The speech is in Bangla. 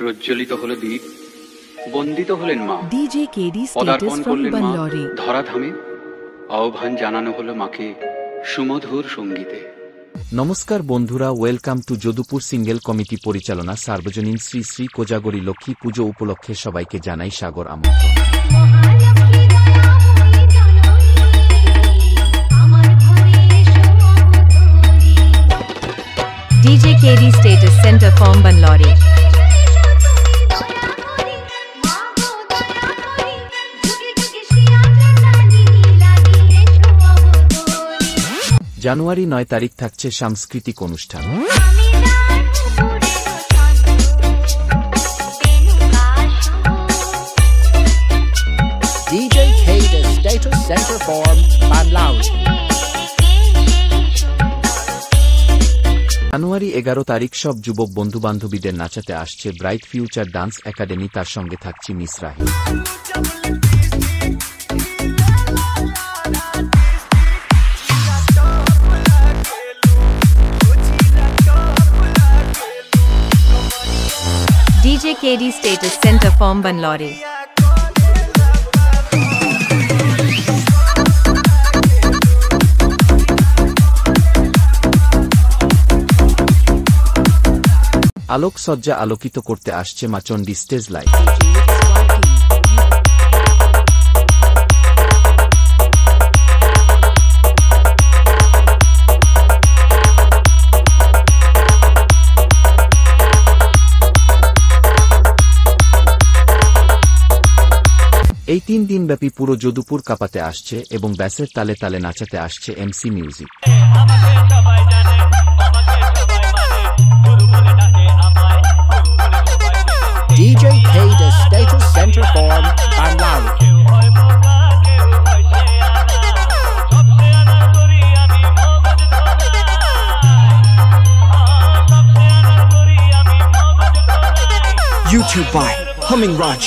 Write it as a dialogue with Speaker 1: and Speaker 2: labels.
Speaker 1: প্রজ্বলিত হলো দ্বীপ, বন্দিত হলেন মা।
Speaker 2: DJ KD
Speaker 1: পদার্পণ
Speaker 2: status from
Speaker 1: করলেন মা
Speaker 2: Bangalore.
Speaker 1: ধরাধামে, আহ্বান জানানো হলো মাকে সুমধুর সঙ্গীতে।
Speaker 3: নমস্কার বন্ধুরা, welcome to Jadupur single committee পরিচালনা সার্বজনীন শ্রী শ্রী কোজাগরী লক্ষ্মী পুজো উপলক্ষে সবাইকে জানাই সাগর আমন্ত্রণ।
Speaker 2: DJ KD status center from Bangalore.
Speaker 3: জানুয়ারি 9 তারিখ থাকছে সাংস্কৃতিক অনুষ্ঠান।
Speaker 4: DJ KD status center from Bangalore.
Speaker 3: জানুয়ারি 11 তারিখ সব যুবক বন্ধুবান্ধবীদের নাচাতে আসছে ব্রাইট ফিউচার ডান্স একাডেমি, তার সঙ্গে থাকছি miss Rahi.
Speaker 2: DJ KD status center from Bangalore.
Speaker 3: আলোকসজ্জা আলোকিত করতে আসছে মাচন্ডি স্টেজ লাইট। এই 3 দিনব্যাপী পুরো যদুপুর কাঁপাতে আসছে এবং ব্যাসের তালে তালে নাচাতে আসছে MC music.
Speaker 4: DJ KD status center from Bangalore.
Speaker 5: YouTube by Humming Raj.